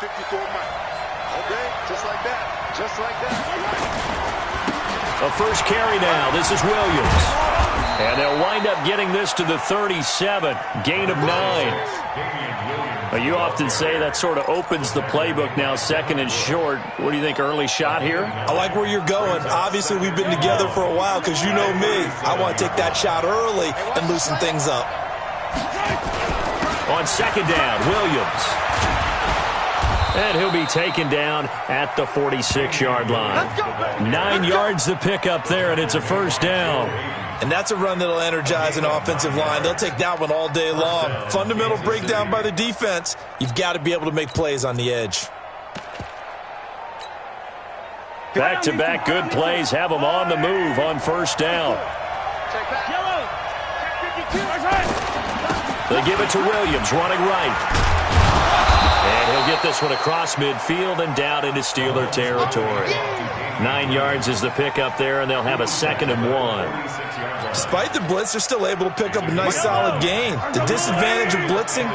54 Mike. Okay, just like that. Just like that. A first carry now. This is Williams. And they'll wind up getting this to the 37. Gain of 9. Well, you often say that sort of opens the playbook now, second and short. What do you think, early shot here? I like where you're going. Obviously, we've been together for a while because you know me. I want to take that shot early and loosen things up. On second down, Williams. And he'll be taken down at the 46-yard line. 9 yards to pick up there, and it's a first down. And that's a run that'll energize an offensive line. They'll take that one all day long. Fundamental breakdown by the defense. You've got to be able to make plays on the edge. Back-to-back good plays have them on the move on first down. They give it to Williams, running right. And he'll get this one across midfield and down into Steeler territory. 9 yards is the pickup there, and they'll have a 2nd and 1. Despite the blitz, they're still able to pick up a nice solid gain. The disadvantage of blitzing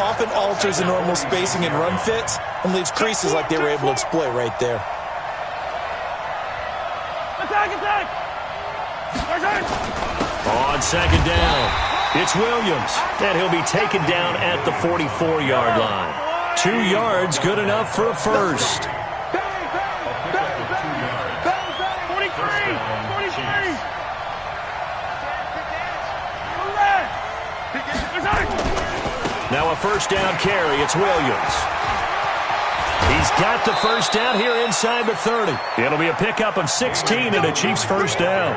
often alters the normal spacing and run fits and leaves creases like they were able to exploit right there. Attack! On second down, it's Williams, and he'll be taken down at the 44-yard line. 2 yards, good enough for a first. 43. Now a first down carry. It's Williams. He's got the first down here inside the 30. It'll be a pickup of 16 and a Chiefs first down.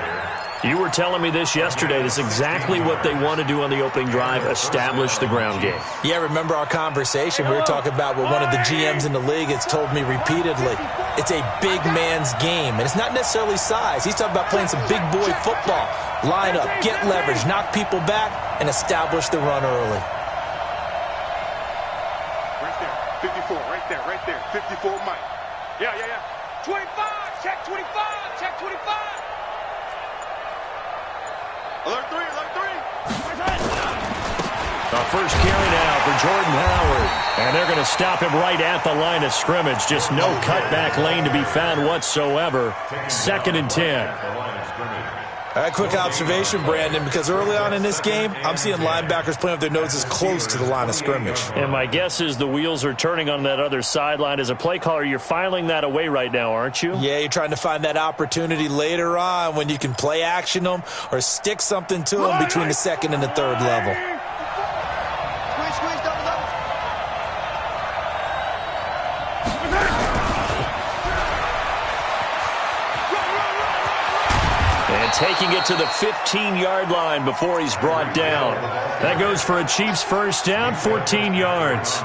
You were telling me this yesterday. This is exactly what they want to do on the opening drive, establish the ground game. Yeah, remember our conversation? We were talking about what one of the GMs in the league has told me repeatedly. It's a big man's game, and it's not necessarily size. He's talking about playing some big boy football. Line up, get leverage, knock people back, and establish the run early. Right there, 54, right there, 54 Mike. Yeah. 25, check 25, check 25. Alert 3. A first carry now for Jordan Howard. And they're going to stop him right at the line of scrimmage. Just no cutback lane to be found whatsoever. 2nd and 10. All right, quick observation, Brandon, because early on in this game, I'm seeing linebackers playing with their noses close to the line of scrimmage. And my guess is the wheels are turning on that other sideline. As a play caller, you're filing that away right now, aren't you? Yeah, you're trying to find that opportunity later on when you can play action them or stick something to them between the 2nd and the 3rd level. Squeeze, double. And taking it to the 15-yard line before he's brought down. That goes for a Chiefs first down, 14 yards.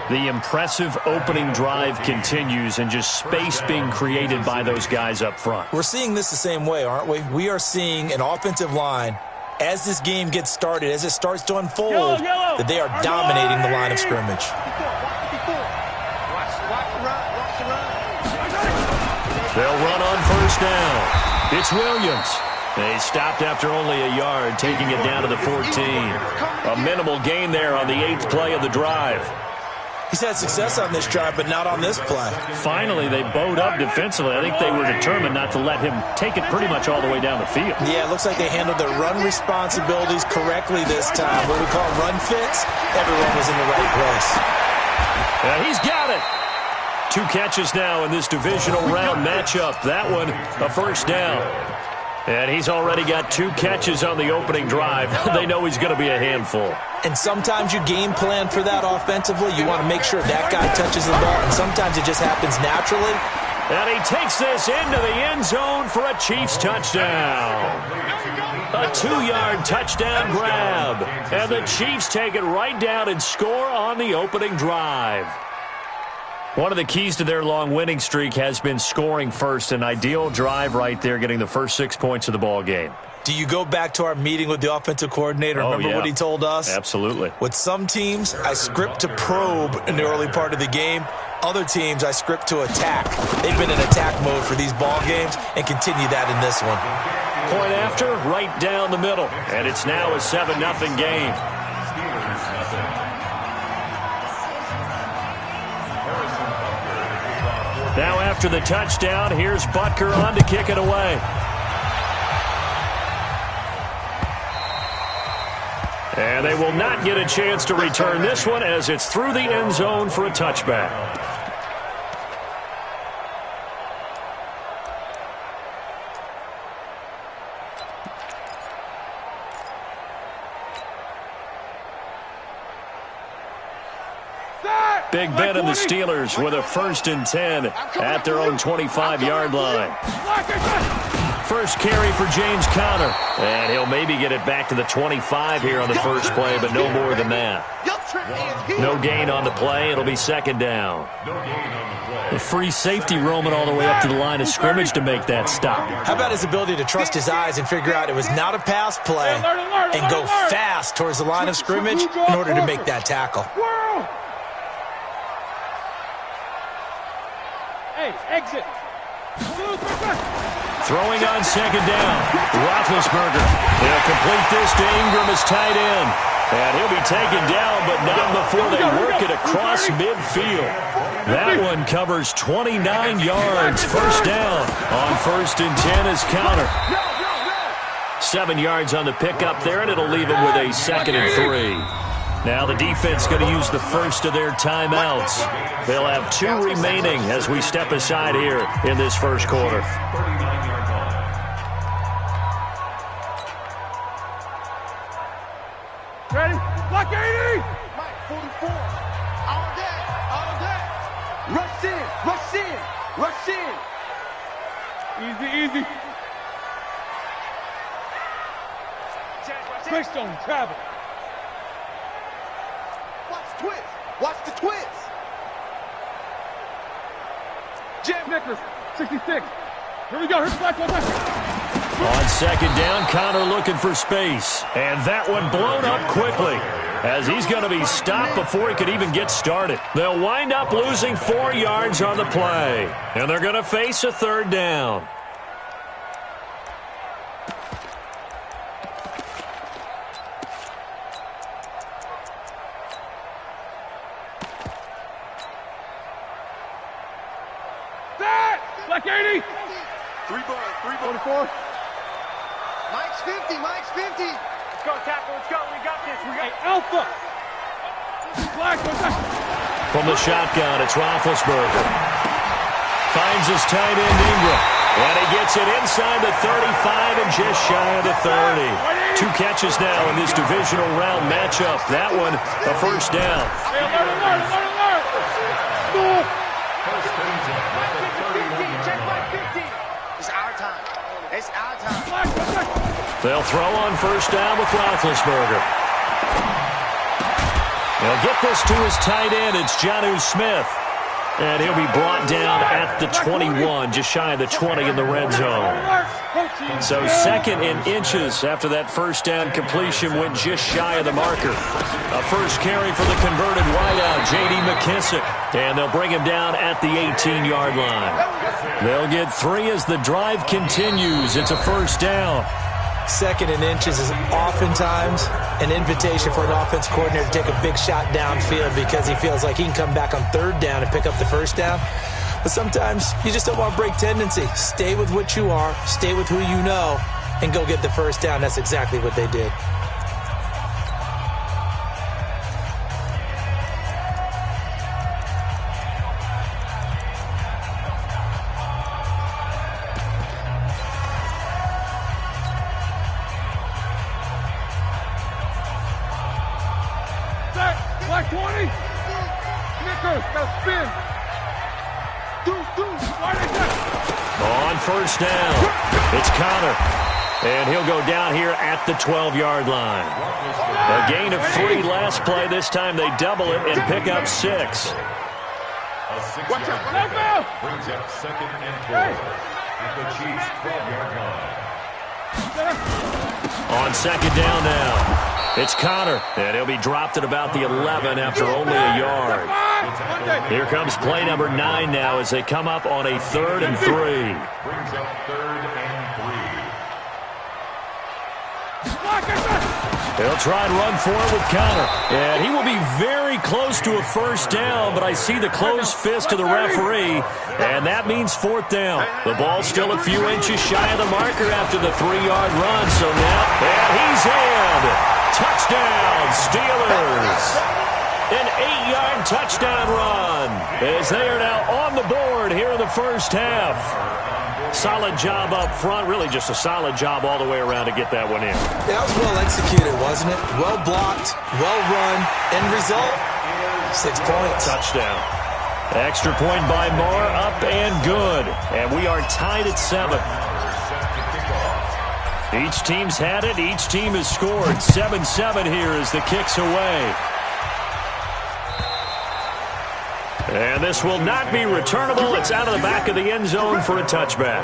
The impressive opening drive continues and just space being created by those guys up front. We're seeing this the same way, aren't we? We are seeing an offensive line, as this game gets started, as it starts to unfold, that they are dominating the line of scrimmage. They'll run on first down. It's Williams. They stopped after only a yard, taking it down to the 14. A minimal gain there on the 8th play of the drive. He's had success on this drive, but not on this play. Finally, they bowed up defensively. I think they were determined not to let him take it pretty much all the way down the field. Yeah, it looks like they handled their run responsibilities correctly this time. What we call run fits, everyone was in the right place. And he's got it. 2 catches now in this divisional round matchup. That one, a first down. And he's already got 2 catches on the opening drive. They know he's going to be a handful. And sometimes you game plan for that offensively. You want to make sure that guy touches the ball, and sometimes it just happens naturally. And he takes this into the end zone for a Chiefs touchdown. A 2-yard touchdown grab. And the Chiefs take it right down and score on the opening drive. One of the keys to their long winning streak has been scoring first. An ideal drive right there, getting the first 6 points of the ball game. Do you go back to our meeting with the offensive coordinator? Remember what he told us? Absolutely. With some teams, I script to probe in the early part of the game. Other teams, I script to attack. They've been in attack mode for these ball games and continue that in this one. Point after, right down the middle. And it's now a 7-0 game. Now after the touchdown, here's Butker on to kick it away. And they will not get a chance to return this one as it's through the end zone for a touchback. Big Ben and the Steelers with a 1st and 10 at their own 25-yard line. First carry for James Conner. And he'll maybe get it back to the 25 here on the first play, but no more than that. No gain on the play. It'll be 2nd down. A free safety roaming all the way up to the line of scrimmage to make that stop. How about his ability to trust his eyes and figure out it was not a pass play and go fast towards the line of scrimmage in order to make that tackle. Exit. Throwing on 2nd down. Roethlisberger. He'll complete this to Ingram as tight end. And he'll be taken down, but not before they work it across midfield. That one covers 29 yards. 1st down on 1st and 10 is Conner. 7 yards on the pickup there, and it'll leave him with a 2nd and 3. Now the defense going to use the first of their timeouts. They'll have 2 remaining as we step aside here in this first quarter. Ready? Block 80! Mike, 44. All day, all day. Rush in, rush in, rush in. Easy, easy. Quick stone, travel. Twist. Watch the twist. Jam Nicholas, 66. Here we go. Here's the black one. On 2nd down, Conner looking for space. And that one blown up quickly as he's going to be stopped before he could even get started. They'll wind up losing 4 yards on the play. And they're going to face a 3rd down. Black 80. 3 balls, 44. Mike's 50, Mike's 50. Let's go, tackle, let's go. We got this. We got Alpha. Black, from the shotgun, it's Roethlisberger. Finds his tight end, Ingram. And he gets it inside the 35 and just shy of the 30. 2 catches now in this divisional round matchup. That one, a 1st down. Hey, alert. It's our time. It's our time. They'll throw on 1st down with Roethlisberger. They'll get this to his tight end. It's Jonnu Smith. And he'll be brought down at the 21, just shy of the 20 in the red zone. So 2nd and inches after that 1st down completion went just shy of the marker. A first carry for the converted wideout, J.D. McKissick. And they'll bring him down at the 18-yard line. They'll get 3 as the drive continues. It's a 1st down. 2nd and inches is oftentimes an invitation for an offense coordinator to take a big shot downfield because he feels like he can come back on 3rd down and pick up the 1st down. But sometimes you just don't want to break tendency. Stay with what you are, stay with who you know, and go get the 1st down. That's exactly what they did. Black 20. Nichols, got to spin. On 1st down, it's Conner. And he'll go down here at the 12-yard line. A gain of 3 last play. This time they double it and pick up 6. Watch out. Brings up 2nd and 4 at the Chiefs' 12-yard line. On 2nd down now, it's Conner. And he'll be dropped at about the 11 after only a yard. Here comes play number 9 now as they come up on a 3rd and 3. Brings up 3rd and 3. They'll try and run for it with Connor. And he will be very close to a first down, but I see the closed fist of the referee, and that means fourth down. The ball's still a few inches shy of the marker after the 3-yard run, so now, and he's in. Touchdown, Steelers. An 8-yard touchdown run as they are now on the board here in the first half. Solid job up front, really just a solid job all the way around to get that one in. That was well executed, wasn't it? Well blocked, well run. End result, 6 points. Touchdown. Extra point by Moore, up and good. And we are tied at 7. Each team's had it. Each team has scored. 7-7 here as the kick's away. And this will not be returnable. It's out of the back of the end zone for a touchback.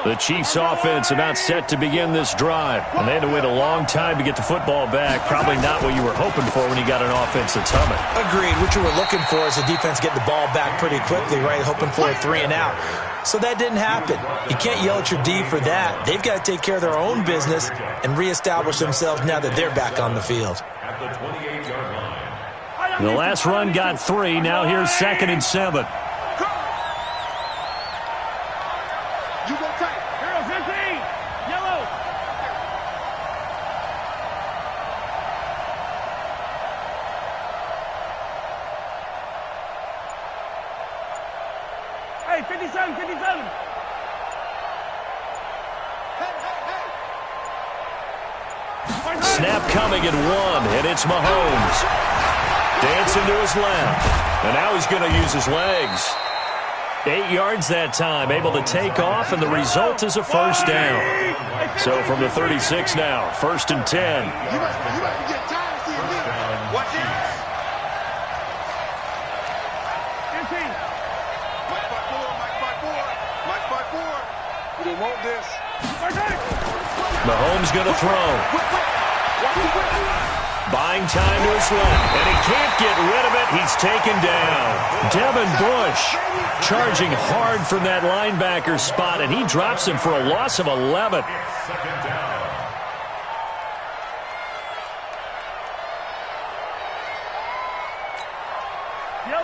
The Chiefs offense about set to begin this drive. And they had to wait a long time to get the football back. Probably not what you were hoping for when you got an offense that's humming. Agreed. What you were looking for is the defense get the ball back pretty quickly, right? Hoping for a 3 and out. So that didn't happen. You can't yell at your D for that. They've got to take care of their own business and reestablish themselves now that they're back on the field. At the 28-yard line. The last run got 3. Now here's 2nd and 7. You go tight. Hero 15. Yellow. Hey, 57, 57. Snap coming at 1, and it's Mahomes. Dancing to his left. And now he's going to use his legs. 8 yards that time, able to take off, and the result is a first down. So from the 36 now, 1st and 10. You must get tired of seeing me. Watch it. 15. Mike by 4, Mike by 4, Mike by 4. We didn't want this. Mahomes going to throw. Buying time to his left, and he can't get rid of it. He's taken down. Devin Bush charging hard from that linebacker spot, and he drops him for a loss of 11. Second down.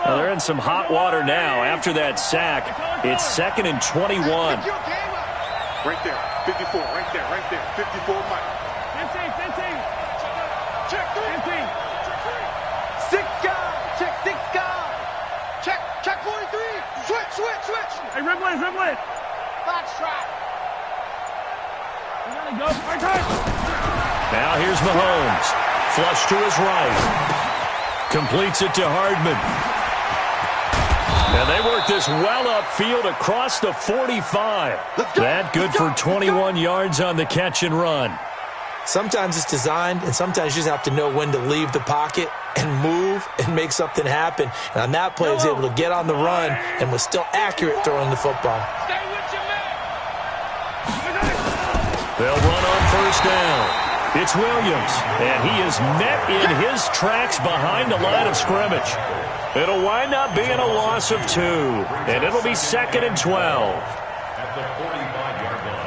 Well, they're in some hot water now after that sack. It's 2nd and 21. Right there, 54, right there, right there. 54, Mike. 15. Check 3. 15. 6 guys. Check 6 guys. Check 43. Switch. Hey, Ripley. Box trap. We gotta go. Hard time. Now here's Mahomes. Flush to his right. Completes it to Hardman. And they work this well upfield across the 45. That good for 21 yards on the catch and run. Sometimes it's designed, and sometimes you just have to know when to leave the pocket and move and make something happen. And on that play, he was able to get on the run and was still accurate throwing the football. Stay with your man. They'll run on first down. It's Williams, and he is met in his tracks behind the line of scrimmage. It'll wind up being a loss of 2, and it'll be 2nd and 12. At the 45-yard line.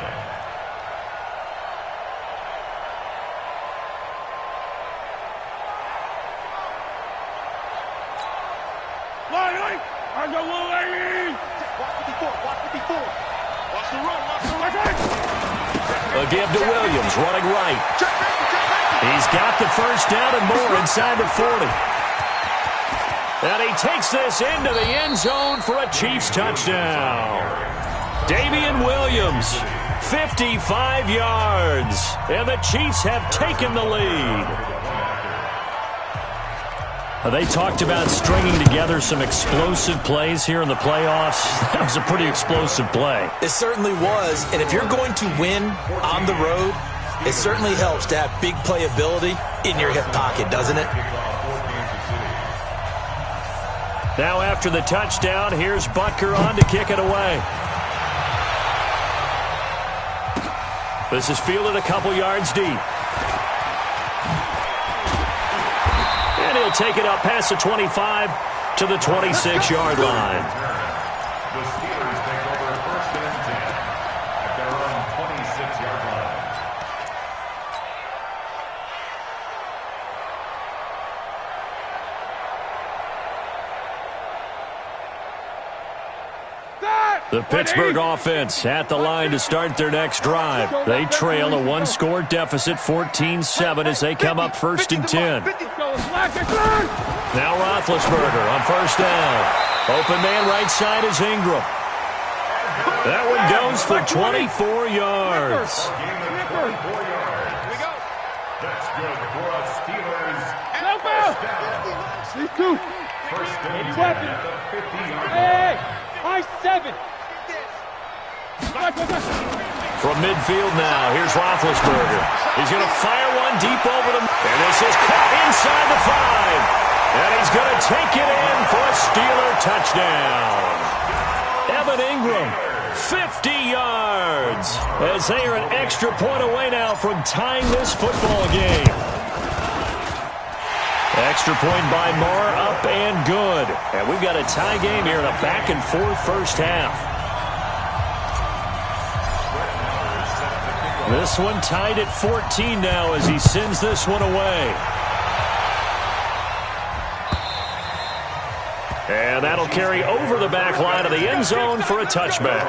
I go, little lady. Watch 54. Watch the run. A give to Williams, running right. He's got the first down and more inside the 40. And he takes this into the end zone for a Chiefs touchdown. Damian Williams, 55 yards. And the Chiefs have taken the lead. They talked about stringing together some explosive plays here in the playoffs. That was a pretty explosive play. It certainly was, and if you're going to win on the road, it certainly helps to have big playability in your hip pocket, doesn't it? Now after the touchdown, here's Butker on to kick it away. This is fielded a couple yards deep. And he'll take it up past the 25 to the 26-yard line. The Steelers take over 1st and 10 at their own 26-yard line. The Pittsburgh offense at the line to start their next drive. They trail a one-score deficit, 14-7, as they come up 1st and 10. Now Roethlisberger on 1st down. Open man right side is Ingram. That one goes for 24 yards. That's good for a Steelers. These two. 1st and 10 weapon. at the 50-yard line. Hey, high 7. From midfield now, here's Roethlisberger. He's going to fire one deep over the... And this is caught inside the 5. And he's going to take it in for a Steeler touchdown. Evan Ingram, 50 yards. As they are an extra point away now from tying this football game. Extra point by Moore, up and good. And we've got a tie game here in a back-and-forth first half. This one tied at 14 now as he sends this one away. And that'll carry over the back line of the end zone for a touchback.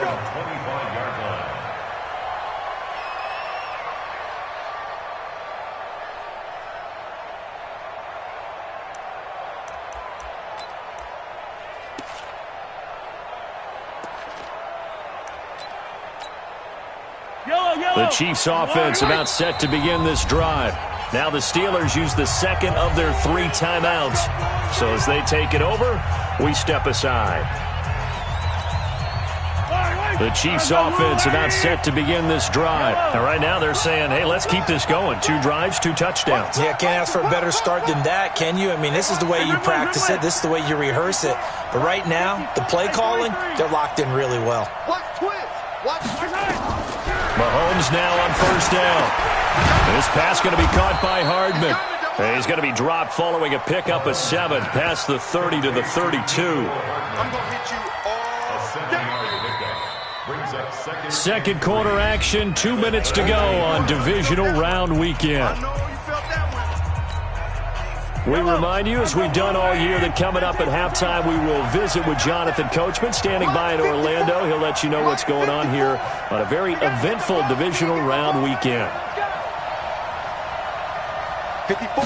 The Chiefs offense about set to begin this drive. Now the Steelers use the second of their 3 timeouts. So as they take it over, we step aside. The Chiefs offense about set to begin this drive. And right now they're saying, hey, let's keep this going. 2 drives, 2 touchdowns. Yeah, can't ask for a better start than that, can you? I mean, this is the way you practice it. This is the way you rehearse it. But right now, the play calling, they're locked in really well. Watch twist. Watch twist. Mahomes now on 1st down. This pass going to be caught by Hardman. He's going to be dropped following a pickup of 7 past the 30 to the 32. I'm going to hit you all day. Second quarter action, 2 minutes to go on divisional round weekend. I know you felt that one. We remind you, as we've done all year, that coming up at halftime, we will visit with Jonathan Coachman, standing by in Orlando. He'll let you know what's going on here on a very eventful divisional round weekend. 54.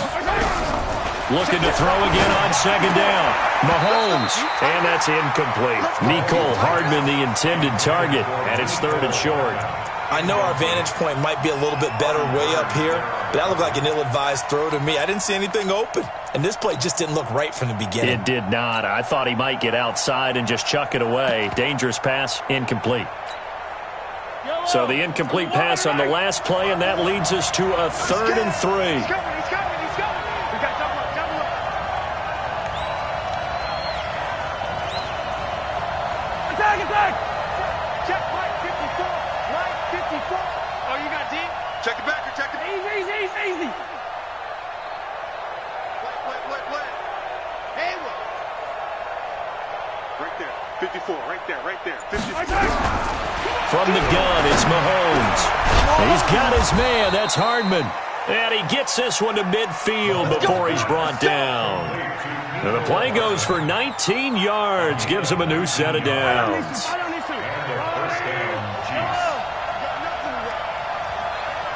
Looking to throw again on 2nd down. Mahomes, and that's incomplete. Mecole Hardman, the intended target, and it's 3rd and short. I know our vantage point might be a little bit better way up here, but that looked like an ill-advised throw to me. I didn't see anything open, and this play just didn't look right from the beginning. It did not. I thought he might get outside and just chuck it away. Dangerous pass, incomplete. So the incomplete pass on the last play, and that leads us to a 3rd and 3. He's coming. We got double up. Attack. Check right 54. Right 54. Oh, you got deep? Check it back. Check it. Easy. Wait. Hayward. Right there. 54. Right there. 54. From the gun, it's Mahomes. He's got his man. That's Hardman. And he gets this one to midfield before he's brought down. And the play goes for 19 yards. Gives him a new set of downs.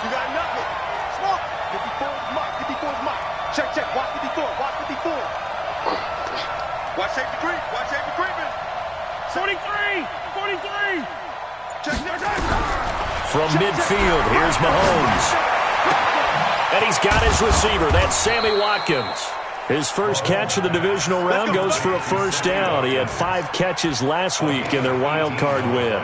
You got nothing. Smoke. 54 is mark. Check. Watch 54. Watch safety creeping. 43. Check. From midfield, here's Mahomes. And he's got his receiver. That's Sammy Watkins. His first catch of the divisional round goes for a 1st down. He had 5 catches last week in their wild card win.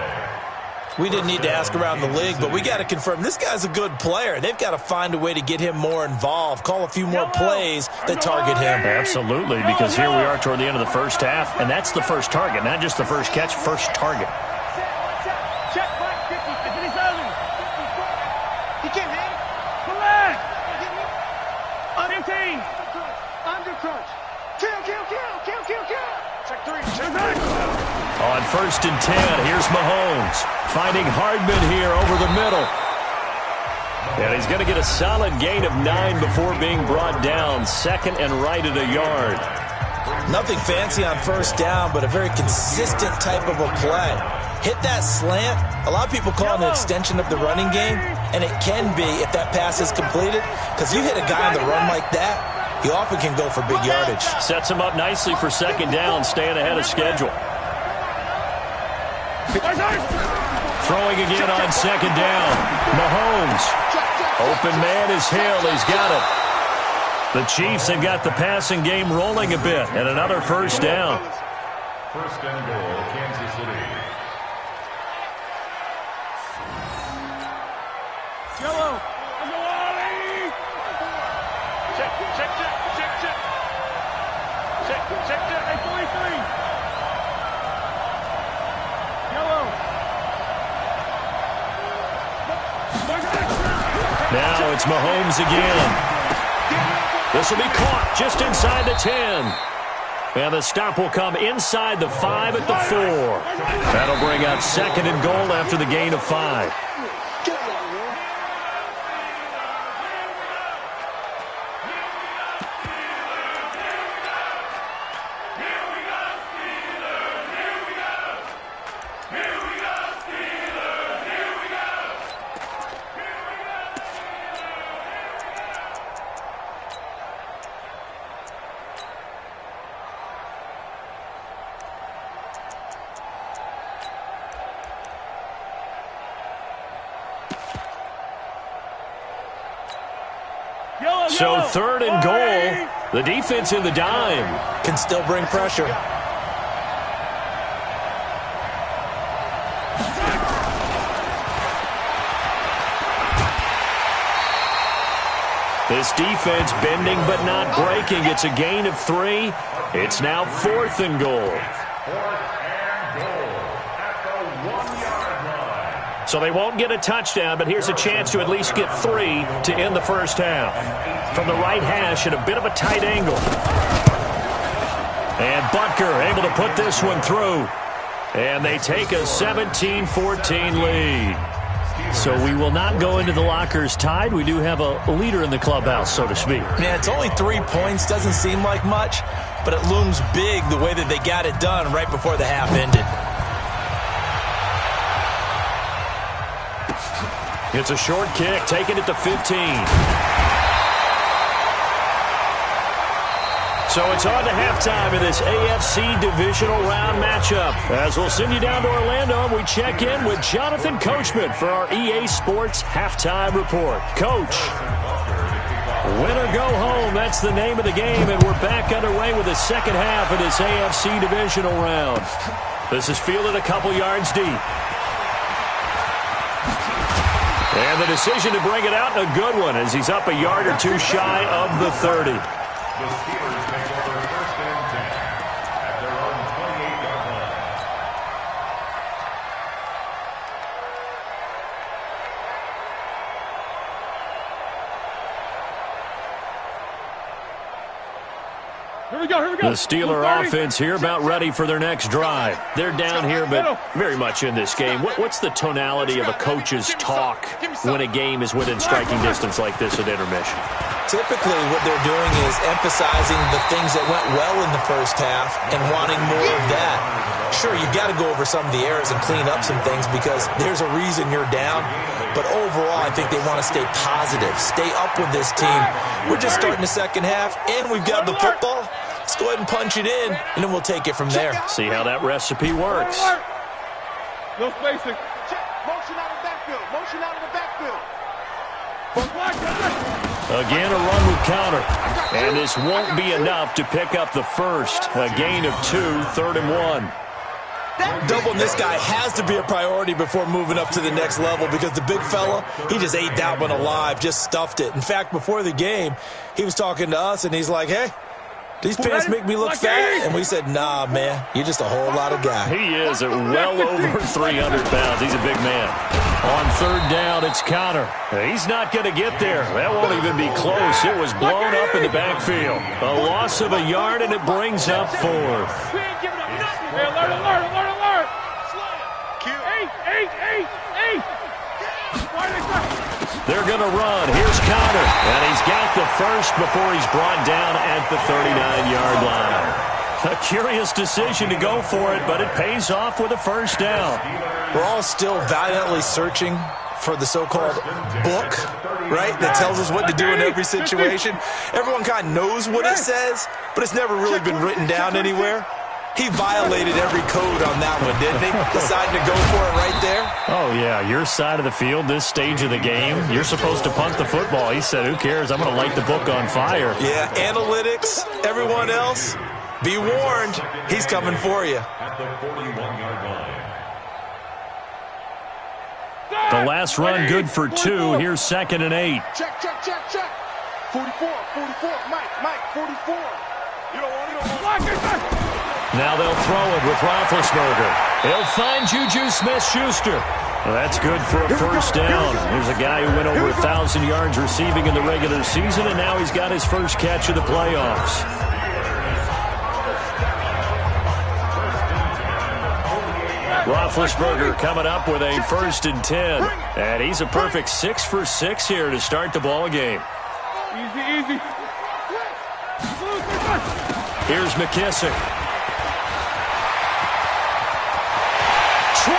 We didn't need to ask around the league, but we got to confirm this guy's a good player. They've got to find a way to get him more involved, call a few more plays that target him. Absolutely, because here we are toward the end of the first half, and that's the first target, not just the first catch, first target. On 1st and 10, here's Mahomes. Finding Hardman here over the middle. And he's going to get a solid gain of 9 before being brought down. 2nd and right at a yard. Nothing fancy on 1st down, but a very consistent type of a play. Hit that slant. A lot of people call it an extension of the running game, and it can be if that pass is completed, because you hit a guy on the run like that, he often can go for big yardage. Sets him up nicely for 2nd down, staying ahead of schedule. Throwing again on 2nd down. Mahomes. Open man is Hill. He's got it. The Chiefs have got the passing game rolling a bit, and another 1st down. 1st and goal, Kansas City. Yellow. Check. Hey, 43. Yellow. Now it's Mahomes again. This will be caught just inside the 10. And the stop will come inside the 5 at the 4. That'll bring up 2nd and goal after the gain of 5. So 3rd and goal. The defense in the dime. Can still bring pressure. This defense bending but not breaking. It's a gain of 3. It's now 4th and goal. 4th and goal at the 1-yard line. So they won't get a touchdown, but here's a chance to at least get 3 to end the 1st half. From the right hash at a bit of a tight angle. And Butker able to put this one through. And they take a 17-14 lead. So we will not go into the lockers tied. We do have a leader in the clubhouse, so to speak. Yeah, it's only 3 points. Doesn't seem like much, but it looms big the way that they got it done right before the half ended. It's a short kick, taking it to 15. So it's on to halftime in this AFC divisional round matchup. As we'll send you down to Orlando, we check in with Jonathan Coachman for our EA Sports Halftime Report. Coach, win or go home, that's the name of the game, and we're back underway with the 2nd half of this AFC divisional round. This is fielded a couple yards deep. And the decision to bring it out, a good one, as he's up a yard or 2 shy of the 30. The Steelers take over 1st and 10 at their own 28-yard line. Here we go. The Steeler offense here about ready for their next drive. They're down here, but very much in this game. What's the tonality of a coach's talk when a game is within striking distance like this at intermission? Typically, what they're doing is emphasizing the things that went well in the 1st half and wanting more of that. Sure, you've got to go over some of the errors and clean up some things because there's a reason you're down. But overall, I think they want to stay positive, stay up with this team. We're just starting the 2nd half, and we've got the football. Let's go ahead and punch it in, and then we'll take it from there. See how that recipe works. No spacing. Motion out of the backfield. Motion out of the backfield. Again, a run with counter. And this won't be enough to pick up the 1st. A gain of 2, 3rd and 1. Doubling this guy has to be a priority before moving up to the next level because the big fella, he just ate that one alive, just stuffed it. In fact, before the game, he was talking to us, and he's like, hey, These pants make me look fat. And we said, nah, man, you're just a whole lot of guy. He is at well over 300 pounds. He's a big man. On third down, it's Connor. He's not going to get there. That won't even be close. It was blown up in the backfield. A loss of a yard, and it brings up fourth. We ain't giving up nothing. Hey, alert. Eight. They're going to run. Here's Connor. And he's got the first before he's brought down at the 39-yard line. A curious decision to go for it, but it pays off with a first down. We're all still valiantly searching for the so-called book, right, that tells us what to do in every situation. Everyone kind of knows what it says, but it's never really been written down anywhere. He violated every code on that one, didn't he? Deciding to go for it right there. Oh, yeah, your side of the field, this stage of the game, you're supposed to punt the football. He said, who cares? I'm going to light the book on fire. Yeah, analytics, everyone else, be warned, he's coming for you. At the 41-yard line. The last run good for 2. Here's 2nd and 8. Check. 44, Mike, 44. You don't want it. Now they'll throw it with Roethlisberger. He'll find Juju Smith-Schuster. Well, that's good for a first down. There's a guy who went over 1,000 yards receiving in the regular season, and now he's got his first catch of the playoffs. Roethlisberger coming up with a 1st and 10. And he's a perfect 6 for 6 here to start the ball game. Easy. Here's McKissick. 20.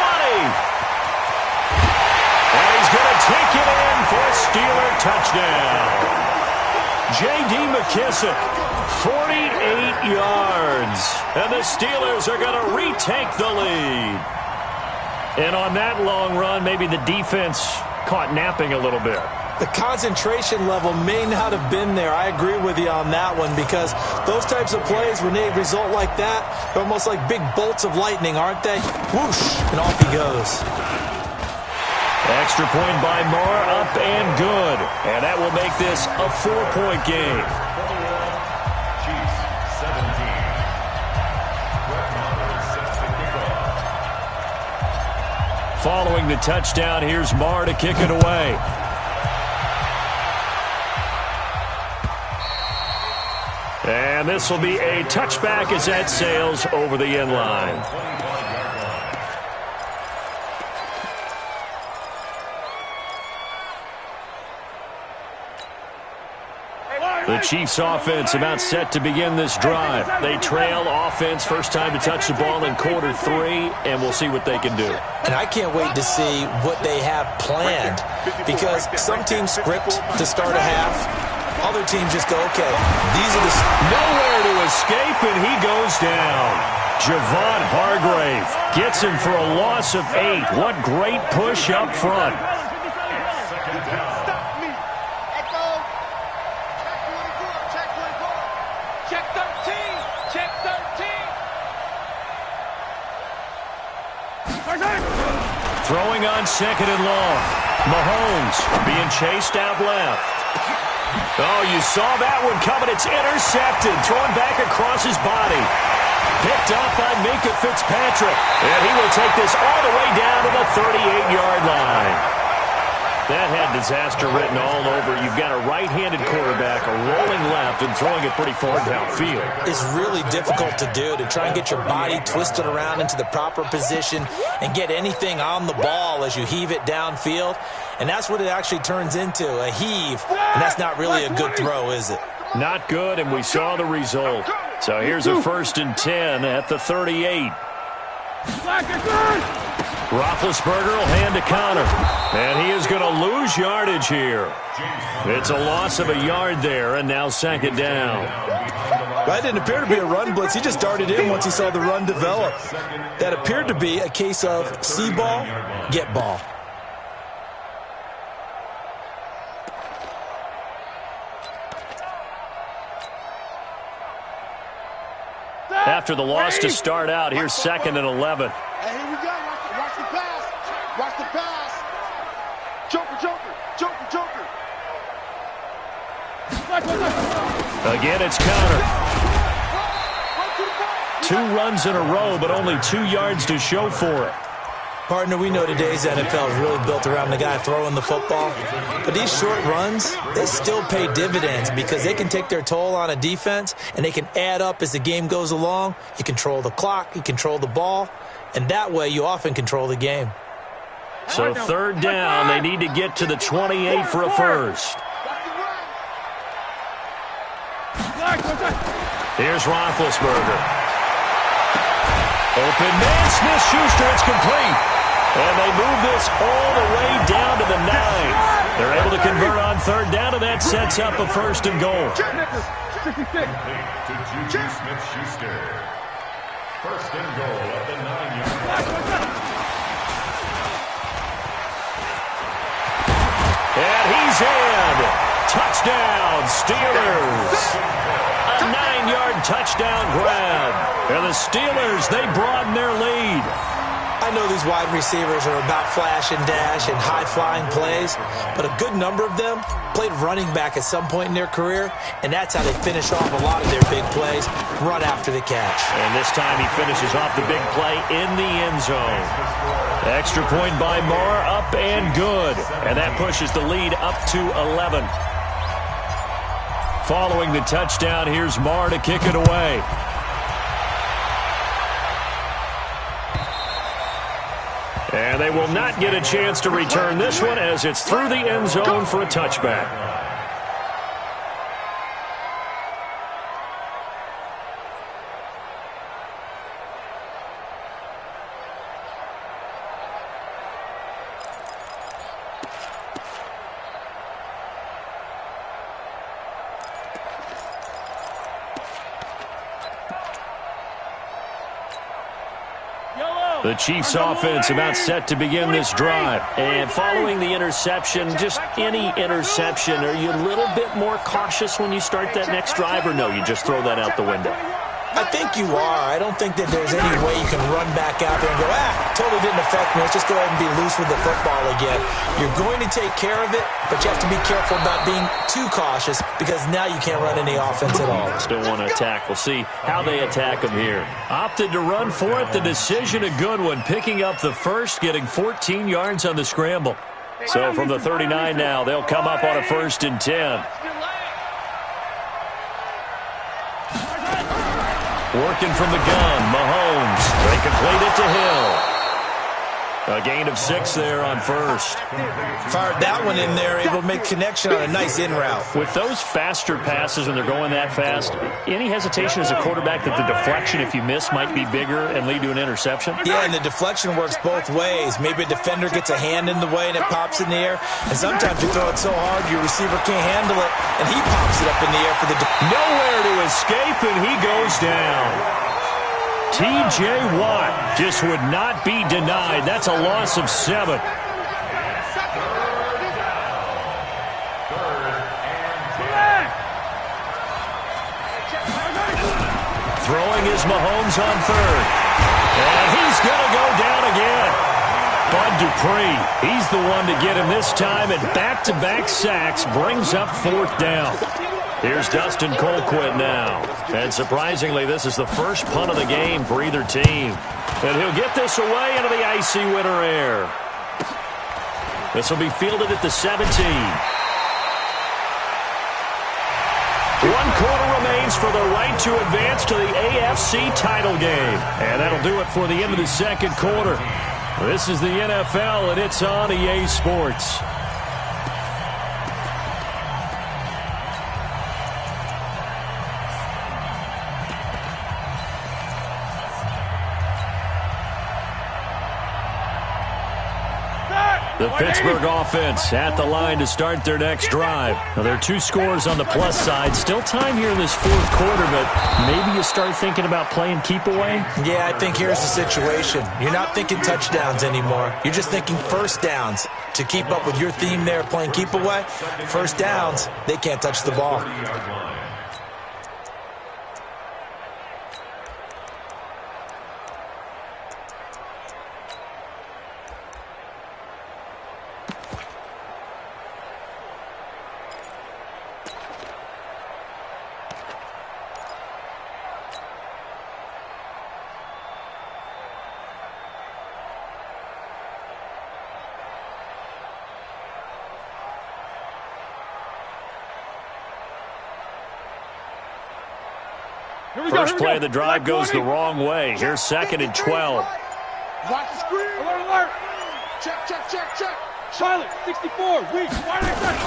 And he's going to take it in for a Steeler touchdown. J.D. McKissick, 48 yards. And the Steelers are going to retake the lead. And on that long run, maybe the defense caught napping a little bit. The concentration level may not have been there. I agree with you on that one, because those types of plays, when they result like that, they're almost like big bolts of lightning, aren't they? Whoosh, and off he goes. Extra point by Moore, up and good. And that will make this a 4-point game. Chiefs 17. Brett Maher sets the kickoff. Following the touchdown, here's Marr to kick it away. And this will be a touchback as that sails over the end line. The Chiefs offense about set to begin this drive. They trail offense, first time to touch the ball in quarter 3, and we'll see what they can do. And I can't wait to see what they have planned, because some teams script to start a half. Other teams just go, okay, these are the... Nowhere to escape, and he goes down. Javon Hargrave gets him for a loss of 8. What great push up front. Stop me. Echo. Check 13. Check 13. Throwing on 2nd and long. Mahomes being chased out left. Oh, you saw that one coming. It's intercepted. Thrown back across his body. Picked up by Minkah Fitzpatrick. And he will take this all the way down to the 38-yard line. That had disaster written all over. You've got a right-handed quarterback, a rolling left, and throwing it pretty far downfield. It's really difficult to do, to try and get your body twisted around into the proper position and get anything on the ball as you heave it downfield. And that's what it actually turns into, a heave. And that's not really a good throw, is it? Not good, and we saw the result. So here's a 1st and 10 at the 38. Roethlisberger will hand to Connor. And he is going to lose yardage here. It's a loss of a yard there, and now 2nd down. That didn't appear to be a run blitz. He just darted in once he saw the run develop. That appeared to be a case of see ball, get ball. After the loss to start out, here's 2nd and 11. Hey, here we go. Watch the pass. Watch the pass. Joker. Again, it's Connor. 2 runs in a row, but only 2 yards to show for it. Partner, we know today's NFL is really built around the guy throwing the football. But these short runs, they still pay dividends because they can take their toll on a defense, and they can add up as the game goes along. You control the clock, you control the ball, and that way you often control the game. So 3rd down, they need to get to the 28 for a first. Here's Roethlisberger. Open man, Smith-Schuster, it's complete. And they move this all the way down to the 9. They're able to convert on 3rd down, and that sets up a 1st and goal. To Juju Smith-Schuster. 1st and goal at the 9-yard line. And he's in. Touchdown, Steelers. A 9-yard touchdown grab. And the Steelers, they broaden their lead. I know these wide receivers are about flash and dash and high-flying plays, but a good number of them played running back at some point in their career, and that's how they finish off a lot of their big plays, run after the catch. And this time he finishes off the big play in the end zone. Extra point by Marr, up and good. And that pushes the lead up to 11. Following the touchdown, here's Marr to kick it away. And they will not get a chance to return this one as it's through the end zone for a touchback. The Chiefs offense about set to begin this drive. And following the interception, just any interception, are you a little bit more cautious when you start that next drive, or no, you just throw that out the window? I think you are. I don't think that there's any way you can run back out there and go, totally didn't affect me. Let's just go ahead and be loose with the football again. You're going to take care of it, but you have to be careful about being too cautious because now you can't run any offense at all. Still want to attack. We'll see how they attack them here. Opted to run for it. The decision a good one. Picking up the first, getting 14 yards on the scramble. So from the 39 now, they'll come up on a 1st and 10. Working from the gun, Mahomes. They complete it to Hill. A gain of 6 there on 1st. Fired that one in there, able to make connection on a nice in route. With those faster passes when they're going that fast, any hesitation as a quarterback that the deflection, if you miss, might be bigger and lead to an interception? Yeah, and the deflection works both ways. Maybe a defender gets a hand in the way and it pops in the air. And sometimes you throw it so hard your receiver can't handle it, and he pops it up in the air for the nowhere to escape, and he goes down. T.J. Watt just would not be denied. That's a loss of 7. Throwing is Mahomes on 3rd. And he's going to go down again. Bud Dupree, he's the one to get him this time, and back-to-back sacks brings up 4th down. Here's Dustin Colquitt now. And surprisingly, this is the first punt of the game for either team. And he'll get this away into the icy winter air. This will be fielded at the 17. 1 quarter remains for the right to advance to the AFC title game. And that'll do it for the end of the 2nd quarter. This is the NFL, and it's on EA Sports. The Pittsburgh offense at the line to start their next drive. Now, there are 2 scores on the plus side. Still time here in this 4th quarter, but maybe you start thinking about playing keep away? Yeah, I think here's the situation. You're not thinking touchdowns anymore. You're just thinking 1st downs. To keep up with your theme there, playing keep away, 1st downs, they can't touch the ball. First play of the drive goes the wrong way. Here's 2nd and 12. Watch the screen. Alert, alert. Check, check, check, check. Pilot, 64, weak, wide exit.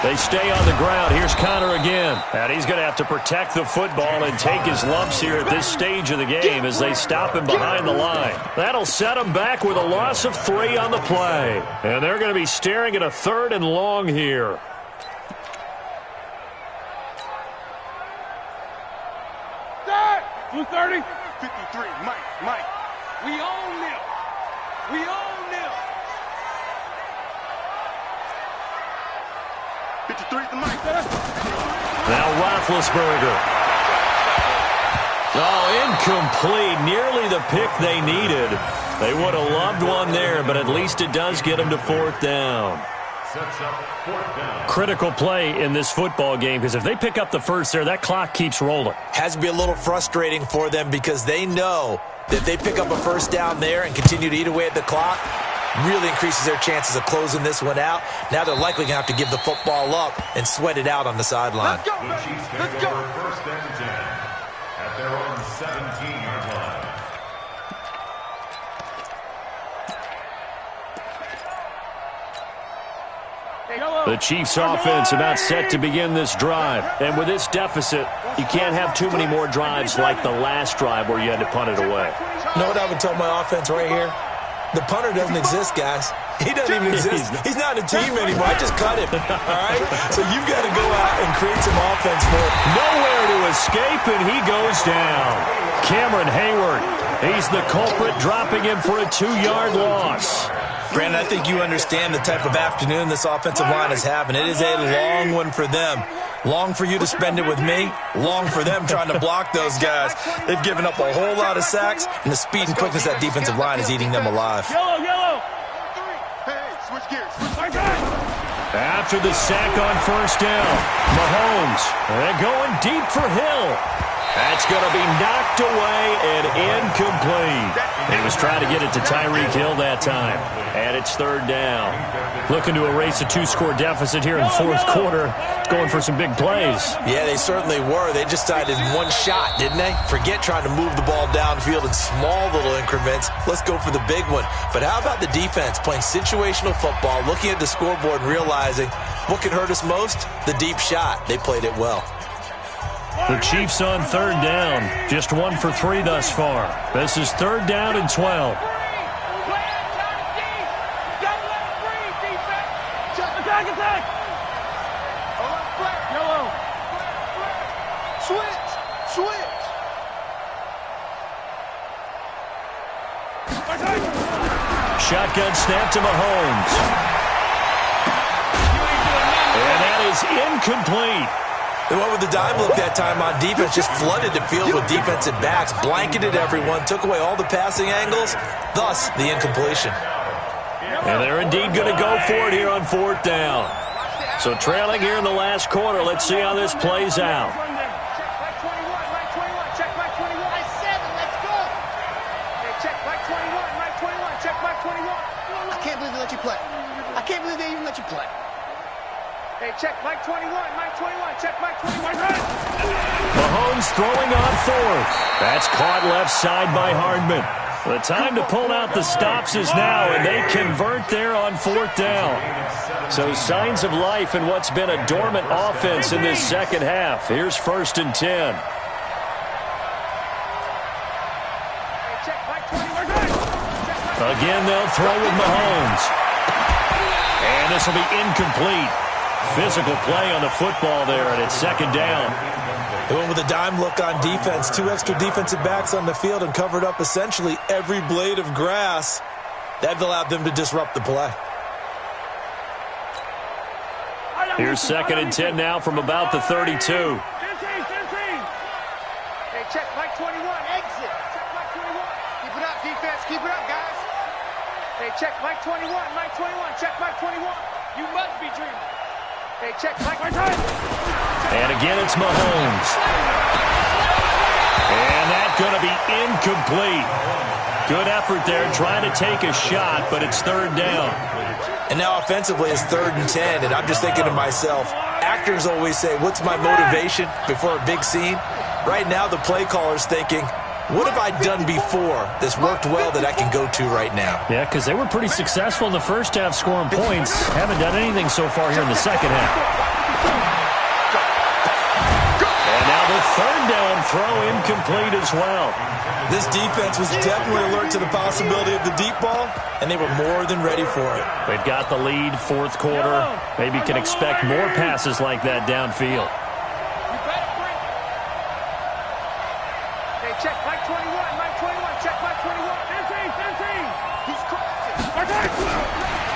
They stay on the ground. Here's Connor again. And he's going to have to protect the football and take his lumps here at this stage of the game as they stop him behind the line. That'll set him back with a loss of 3 on the play. And they're going to be staring at a 3rd and long here. Start. 230. 53, Mike. We own them. We own them. 53 to Mike. Now Roethlisberger. Oh, incomplete. Nearly the pick they needed. They would have loved one there, but at least it does get them to 4th down. Sets up 4th down. Critical play in this football game because if they pick up the first there, that clock keeps rolling. Has to be a little frustrating for them because they know that they pick up a first down there and continue to eat away at the clock, really increases their chances of closing this one out. Now they're likely going to have to give the football up and sweat it out on the sideline. Let's go, The Chiefs take let's go. over 1st and 10 at their own 17-yard line. The Chiefs offense about set to begin this drive. And with this deficit, you can't have too many more drives like the last drive where you had to punt it away. You know what I would tell my offense right here? The punter doesn't exist, guys. He doesn't even exist. He's not a team anymore. I just cut him. All right? So you've got to go out and create some offense for him. Nowhere to escape, and he goes down. Cameron Hayward, he's the culprit, dropping him for a 2-yard loss. Brandon, I think you understand the type of afternoon this offensive line is having. It is a long one for them. Long for you to spend it with me. Long for them trying to block those guys. They've given up a whole lot of sacks, and the speed and quickness of that defensive line is eating them alive. Yellow. Hey, switch gears. After the sack on 1st down, Mahomes going deep for Hill. That's going to be knocked away and incomplete. He was trying to get it to Tyreek Hill that time. And it's 3rd down. Looking to erase a 2-score deficit here in the 4th quarter. Going for some big plays. Yeah, they certainly were. They just decided one shot, didn't they? Forget trying to move the ball downfield in small little increments. Let's go for the big one. But how about the defense playing situational football, looking at the scoreboard and realizing what can hurt us most? The deep shot. They played it well. The Chiefs on 3rd down. Just 1 for 3 thus far. This is 3rd down and 12. Attack. Yellow. Switch. Shotgun snap to Mahomes. And that is incomplete. They went with the dime look that time on defense, just flooded the field with defensive backs, blanketed everyone, took away all the passing angles, thus the incompletion. And they're indeed going to go for it here on 4th down. So trailing here in the last quarter, let's see how this plays out. Check Mike 21. Check Mike 21. I said it, let's go. Hey, check Mike 21. Check Mike 21. I can't believe they let you play. I can't believe they even let you play. Hey, check Mike 21. Check Mike 21. Mahomes throwing on 4th. That's caught left side by Hardman. The time to pull out the stops is now, and they convert there on 4th down. So signs of life in what's been a dormant offense in this second half. Here's 1st and 10. Again, they'll throw with Mahomes. And this will be incomplete. Physical play on the football there, and it's 2nd down. They went with a dime look on defense, 2 extra defensive backs on the field and covered up essentially every blade of grass. That allowed them to disrupt the play. Here's 2nd and 10 now from about the 32. Hey, check Mike 21. Exit. Check Mike 21. Keep it up, defense. Keep it up, guys. Hey, check Mike 21. Check Mike 21. You must be dreaming. Hey, check Mike 21. And again, it's Mahomes. And that's going to be incomplete. Good effort there, trying to take a shot, but it's 3rd down. And now offensively it's 3rd and 10, and I'm just thinking to myself, actors always say, what's my motivation before a big scene? Right now, the play caller's thinking, what have I done before that's worked well that I can go to right now? Yeah, because they were pretty successful in the first half scoring points. Haven't done anything so far here in the second half. And now the third down throw incomplete as well. This defense was definitely alert to the possibility of the deep ball, and they were more than ready for it. They've got the lead, fourth quarter. Maybe can expect more passes like that downfield. Check Mike 21, Mike 21, check Mike 21. 15. He's crossing.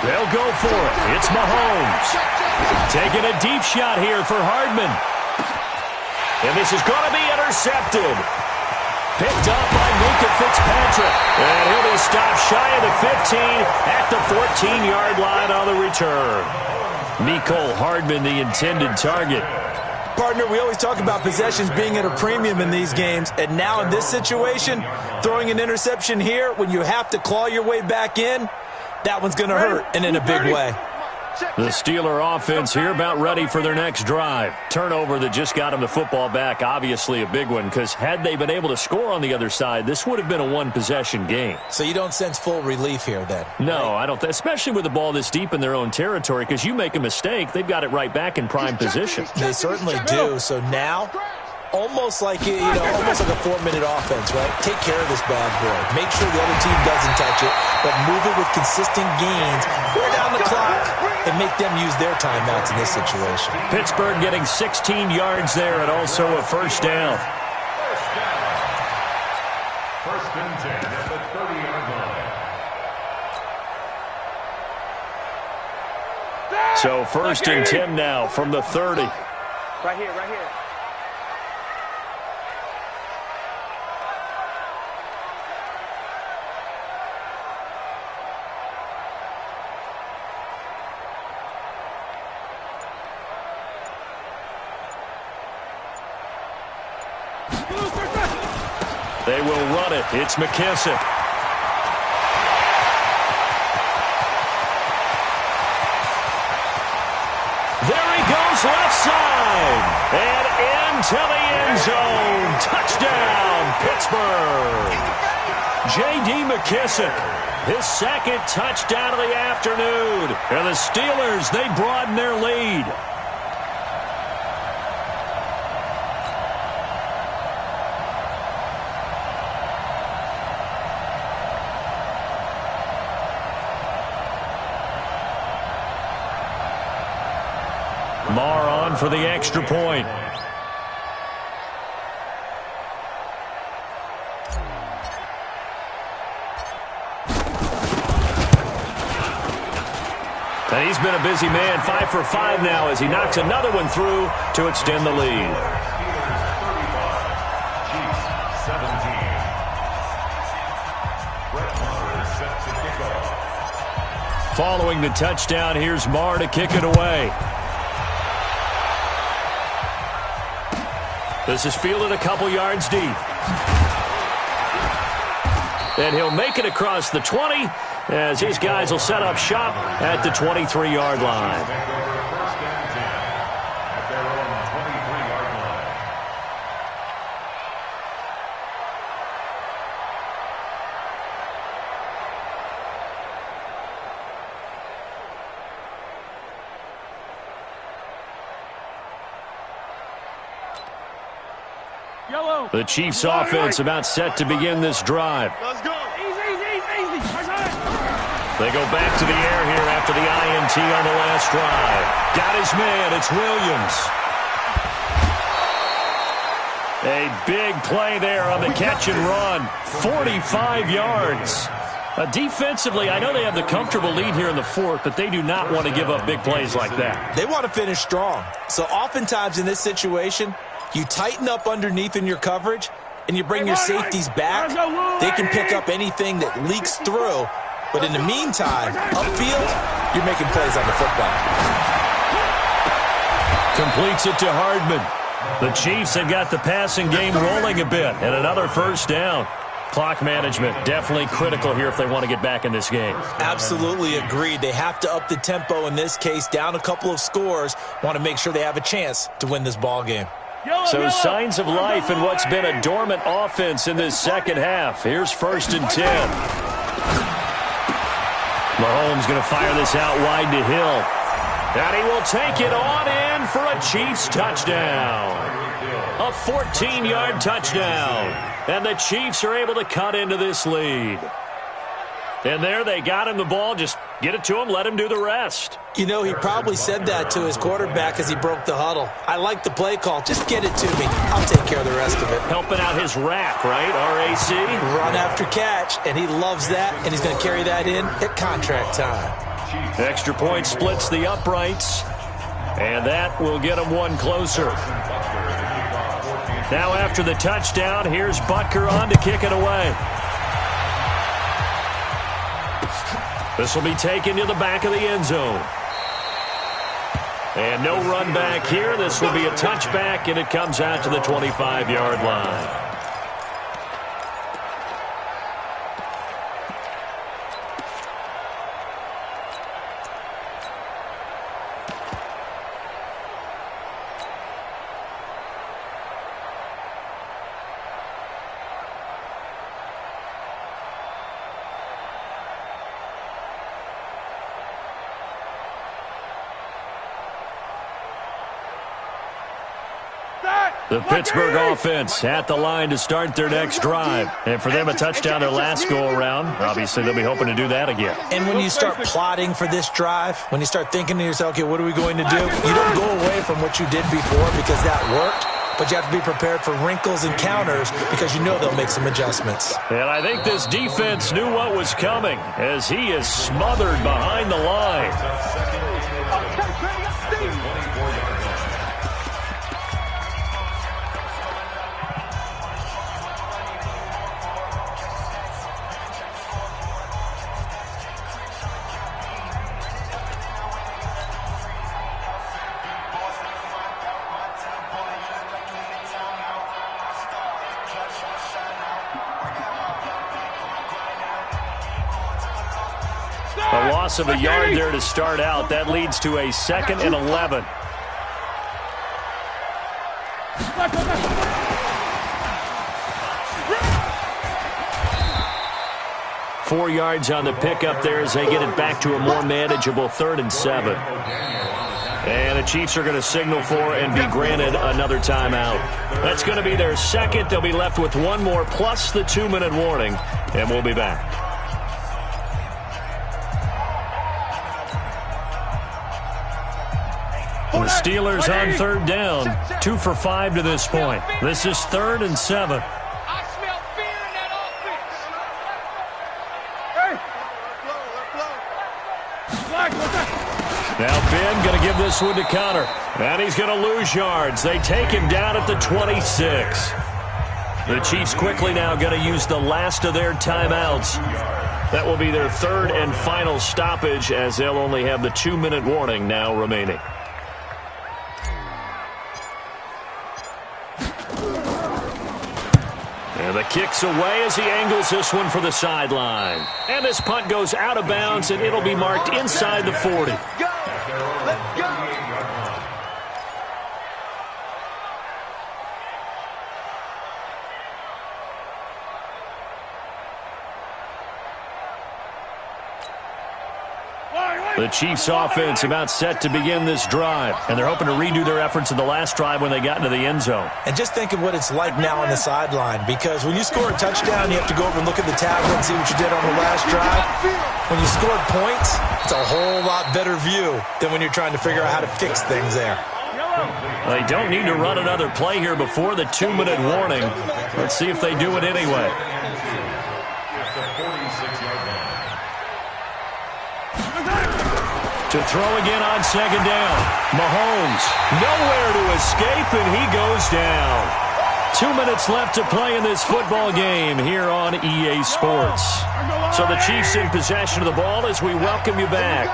They'll go for it. It's Mahomes. Taking a deep shot here for Hardman. And this is going to be intercepted. Picked up by Minka Fitzpatrick. And he'll be stopped shy of the 15 at the 14-yard line on the return. Mecole Hardman, the intended target. Partner, we always talk about possessions being at a premium in these games, and now in this situation, throwing an interception here when you have to claw your way back in, that one's going to hurt, and in a big way. The Steeler offense here about ready for their next drive. Turnover that just got them the football back, obviously a big one, because had they been able to score on the other side, this would have been a one-possession game. So you don't sense full relief here then? No, I don't, especially with the ball this deep in their own territory, because you make a mistake, they've got it right back in prime position. They certainly do. So now, almost like almost like a 4-minute offense, right? Take care of this bad boy. Make sure the other team doesn't touch it, but move it with consistent gains. Wear down the clock and make them use their timeouts in this situation. Pittsburgh getting 16 yards there and also a first down. First and 10 at the 30-yard line. So first and 10 now from the 30. Right here, right here. They will run it. It's McKissick. There he goes left side. And into the end zone. Touchdown, Pittsburgh. J.D. McKissick, his second touchdown of the afternoon. And the Steelers, they broaden their lead. Marr on for the extra point. And he's been a busy man, 5 for 5 now as he knocks another one through to extend the lead. Following the touchdown, here's Marr to kick it away. This is fielded a couple yards deep. And he'll make it across the 20 as his guys will set up shop at the 23-yard line. The Chiefs offense about set to begin this drive. Let's go. Easy. They go back to the air here after the INT on the last drive. Got his man. It's Williams. A big play there on the catch and run. 45 yards. Defensively, I know they have the comfortable lead here in the fourth, but they do not want to give up big plays like that. They want to finish strong. So oftentimes in this situation, you tighten up underneath in your coverage, and you bring your safeties back. They can pick up anything that leaks through. But in the meantime, upfield, you're making plays on the football. Completes it to Hardman. The Chiefs have got the passing game rolling a bit, and another first down. Clock management definitely critical here if they want to get back in this game. Absolutely agreed. They have to up the tempo in this case, down a couple of scores. Want to make sure they have a chance to win this ball game. So signs of life in what's been a dormant offense in this second half. Here's 1st and 10. Mahomes going to fire this out wide to Hill. And he will take it on in for a Chiefs touchdown. A 14-yard touchdown. And the Chiefs are able to cut into this lead. And there they got him the ball. Just get it to him, let him do the rest. You know, he probably said that to his quarterback as he broke the huddle. I like the play call. Just get it to me. I'll take care of the rest of it. Helping out his rack, right? R-A-C? Run after catch, and he loves that, and he's going to carry that in at contract time. Extra point splits the uprights, and that will get him one closer. Now after the touchdown, here's Butker on to kick it away. This will be taken to the back of the end zone. And no run back here. This will be a touchback, and it comes out to the 25-yard line. The Pittsburgh offense at the line to start their next drive. And for them, a touchdown their last go-around. Obviously, they'll be hoping to do that again. And when you start plotting for this drive, when you start thinking to yourself, okay, what are we going to do? You don't go away from what you did before because that worked. But you have to be prepared for wrinkles and counters because you know they'll make some adjustments. And I think this defense knew what was coming as he is smothered behind the line. A loss of a yard there to start out. That leads to a 2nd and 11. Four yards on the pickup there as they get it back to a more manageable 3rd and 7. And the Chiefs are going to signal for and be granted another timeout. That's going to be their second. They'll be left with one more plus the 2-minute warning, and we'll be back. The Steelers on 3rd down, 2 for 5 to this point. This is 3rd and 7. I smell fear in that offense. Now Ben going to give this one to Connor. And he's going to lose yards. They take him down at the 26. The Chiefs quickly now going to use the last of their timeouts. That will be their 3rd and final stoppage as they'll only have the 2-minute warning now remaining. And the kick's away as he angles this one for the sideline. And this punt goes out of bounds, and it'll be marked inside the 40. Let's go. Let's go. The Chiefs offense about set to begin this drive, and they're hoping to redo their efforts in the last drive when they got into the end zone. And just think of what it's like now on the sideline, because when you score a touchdown, you have to go over and look at the tablet and see what you did on the last drive. When you scored points, it's a whole lot better view than when you're trying to figure out how to fix things there. They don't need to run another play here before the 2-minute warning. Let's see if they do it anyway. To throw again on 2nd down. Mahomes, nowhere to escape, and he goes down. 2 minutes left to play in this football game here on EA Sports. So the Chiefs in possession of the ball as we welcome you back.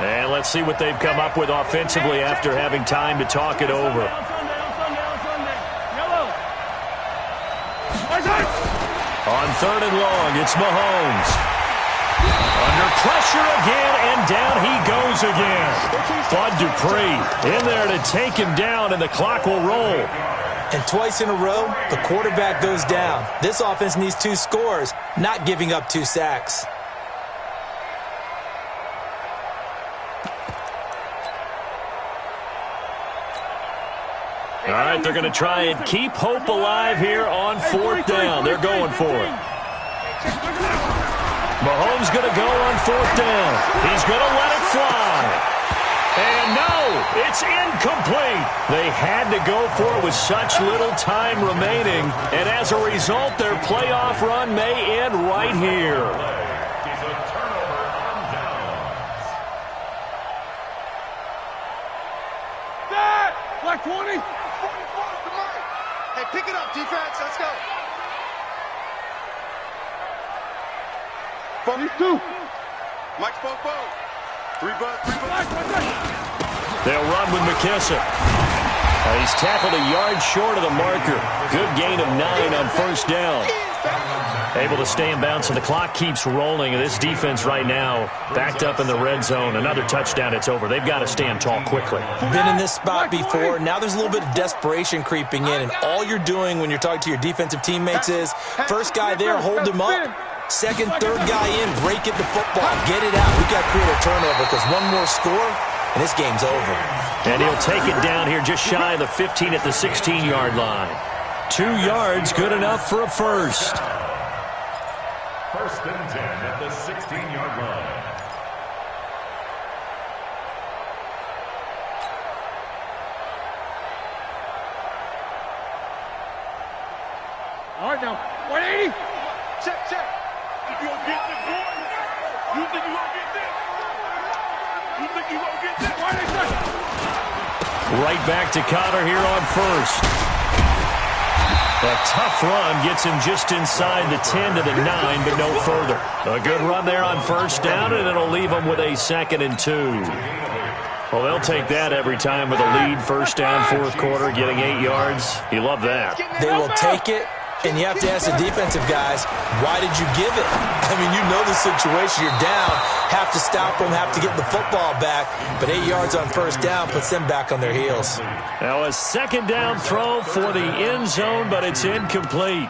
And let's see what they've come up with offensively after having time to talk it over. On 3rd and long, it's Mahomes. Under pressure again, and down he goes again. Bud Dupree in there to take him down, and the clock will roll. And twice in a row, the quarterback goes down. This offense needs 2 scores, not giving up 2 sacks. All right, they're going to try and keep hope alive here on 4th down. They're going for it. Mahomes going to go on 4th down. He's going to let it fly. And no, it's incomplete. They had to go for it with such little time remaining. And as a result, their playoff run may end right here. Is a turnover on downs. That! Like 20? Hey, pick it up, defense. Let's go. 42. Mike's both. 3 bucks. They'll run with McKissick. He's tackled a yard short of the marker. Good gain of 9 on 1st down. Able to stay in bounds, and the clock keeps rolling. And this defense right now backed up in the red zone. Another touchdown, it's over. They've got to stand tall quickly. Been in this spot before. Now there's a little bit of desperation creeping in, and all you're doing when you're talking to your defensive teammates is first guy there, hold him up. Second, third guy in, break it to football. Get it out. We've got to create a turnover because one more score, and this game's over. And he'll take it down here just shy of the 15 at the 16-yard line. 2 yards, good enough for a first. 1st and 10 at the 16-yard line. All right, now. 180. Check. You gonna get this, boy? You think you gonna get this? You think you gonna get this? Why they say? Right back to Connor here on 1st. A tough run gets him just inside the 10 to the 9, but no further. A good run there on 1st down, and it'll leave him with a 2nd and 2. Well, they'll take that every time with a lead. 1st down, 4th quarter, getting 8 yards. You love that. They will take it, and you have to ask the defensive guys, why did you give it? I mean, you know the situation. You're down, have to stop them, have to get the football back, but 8 yards on 1st down puts them back on their heels. Now a 2nd down throw for the end zone, but it's incomplete.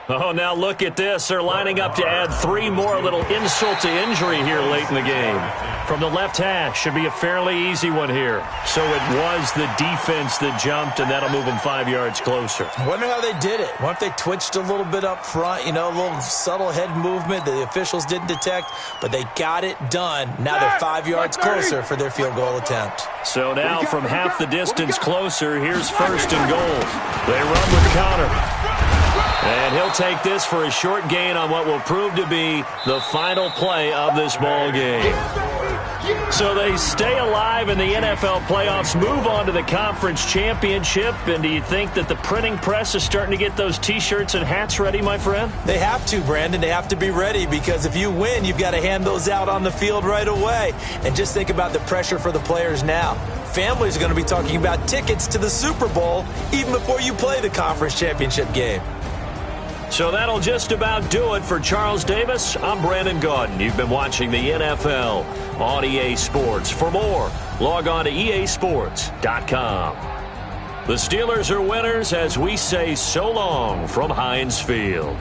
Oh, now look at this. They're lining up to add 3 more, little insult to injury here late in the game. From the left hash, should be a fairly easy one here. So it was the defense that jumped, and that'll move them 5 yards closer. I wonder how they did it. I wonder if they twitched a little bit up front, a little subtle head movement that the officials didn't detect, but they got it done. Now they're 5 yards closer for their field goal attempt. So now from half the distance closer, here's 1st and goal. They run with Connor. And he'll take this for a short gain on what will prove to be the final play of this ball game. So they stay alive in the NFL playoffs, move on to the conference championship. And do you think that the printing press is starting to get those T-shirts and hats ready, my friend? They have to, Brandon. They have to be ready because if you win, you've got to hand those out on the field right away. And just think about the pressure for the players now. Families are going to be talking about tickets to the Super Bowl even before you play the conference championship game. So that'll just about do it for Charles Davis. I'm Brandon Gaudin. You've been watching the NFL on EA Sports. For more, log on to easports.com. The Steelers are winners as we say so long from Heinz Field.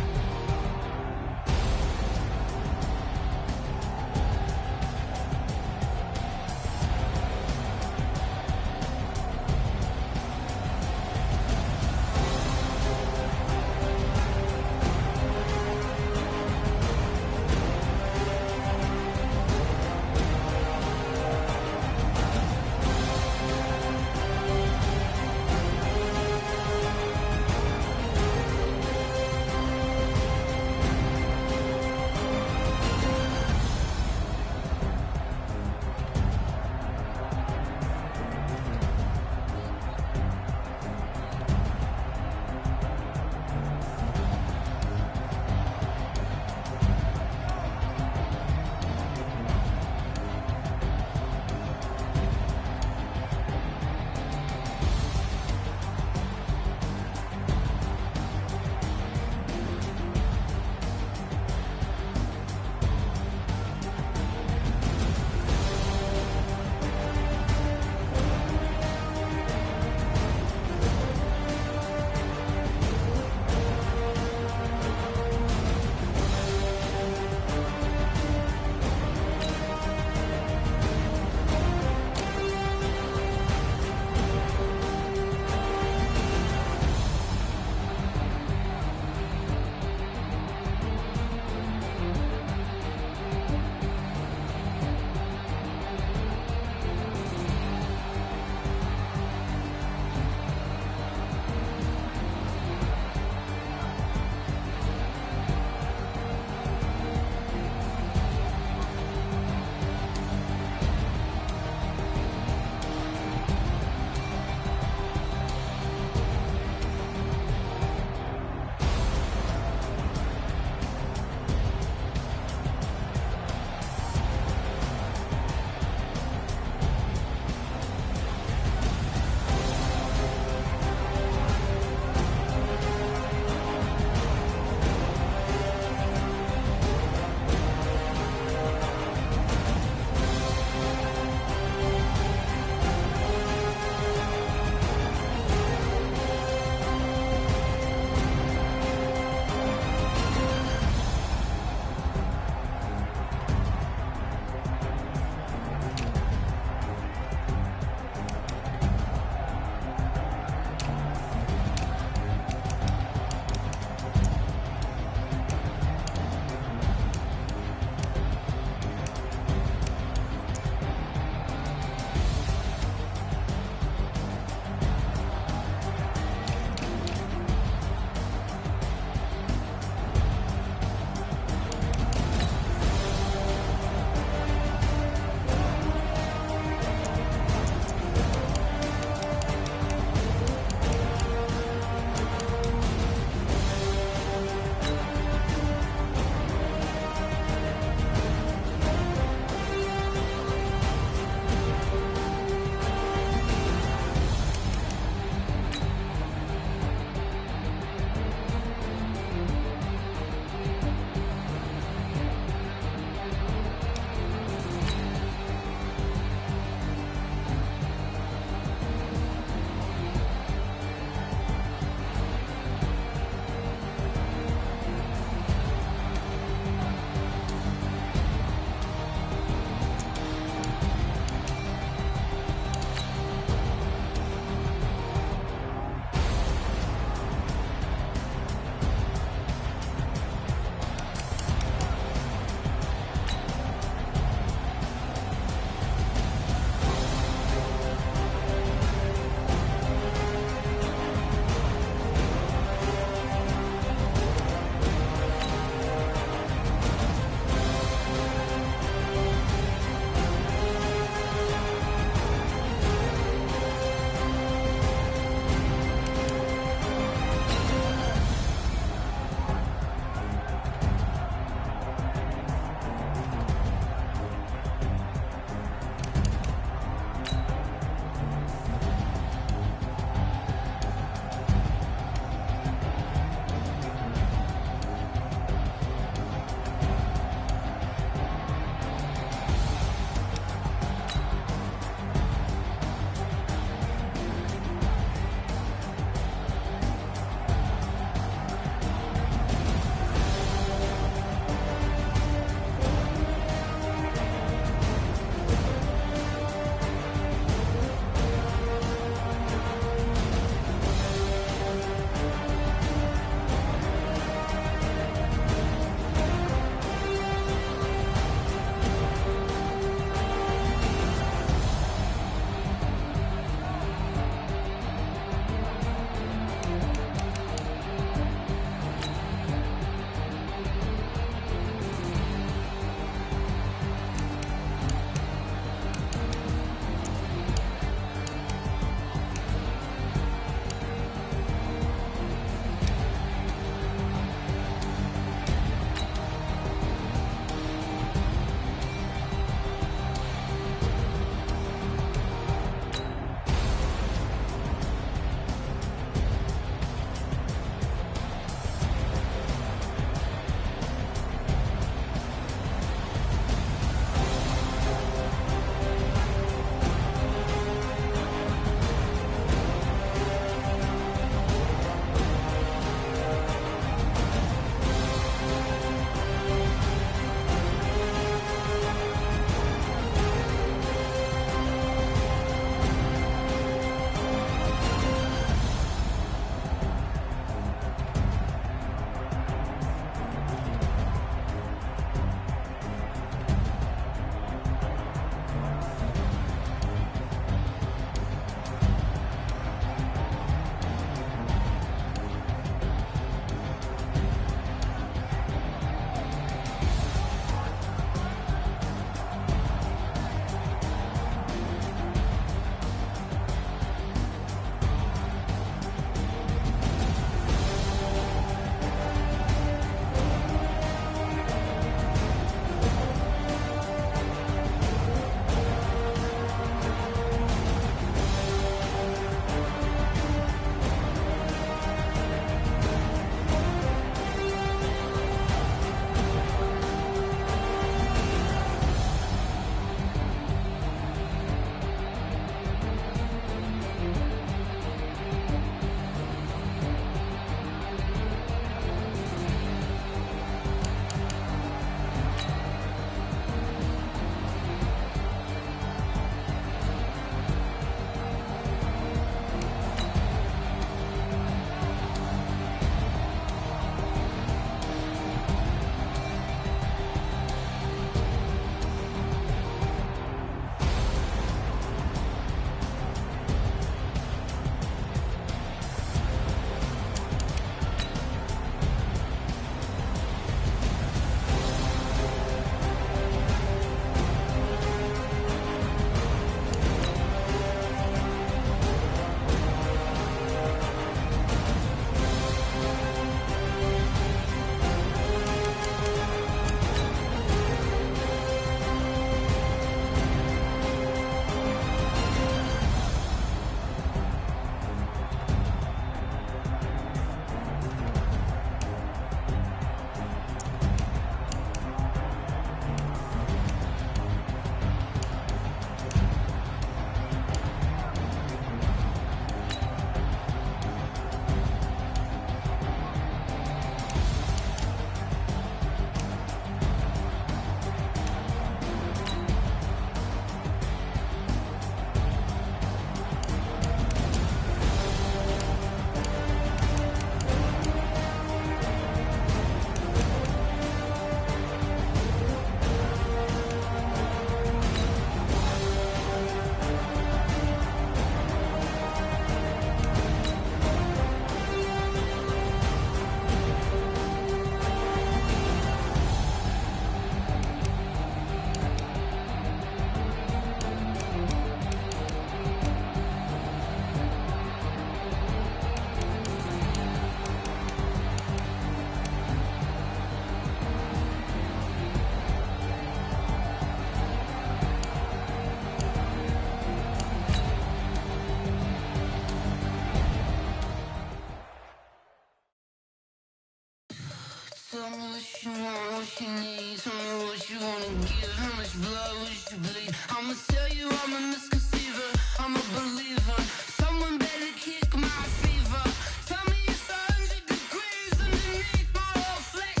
Tell me what you want, what you need. Tell me what you wanna give. How much blood would you bleed? I'ma tell you I'm a misconceiver. I'm a believer. Someone better kick my fever. Tell me it's 100 degrees underneath my whole flesh.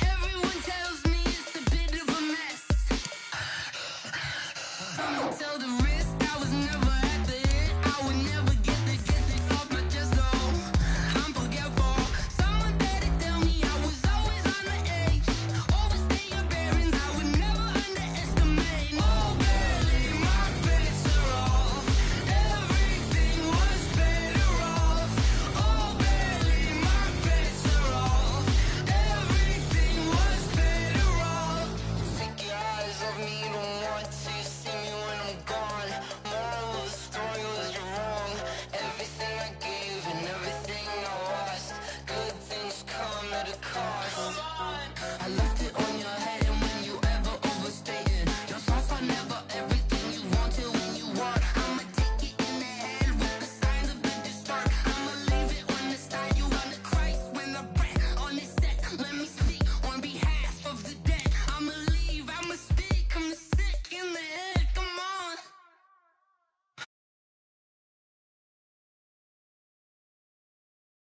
Everyone tells me it's a bit of a mess. I'ma tell the risk I was never at the hit. I would never get it off my chest though. I'm forgetful. Someone better tell me I was always on the edge. Overstay your bearings, I would never underestimate. Oh, barely, my bets are off. Everything was better off. Oh, barely, my bets are off. Everything was better off. Take your eyes off me, you don't want to see me when I'm gone. Moral of the story was you're wrong. Everything I gave and everything I lost. Good things come at a cost. I left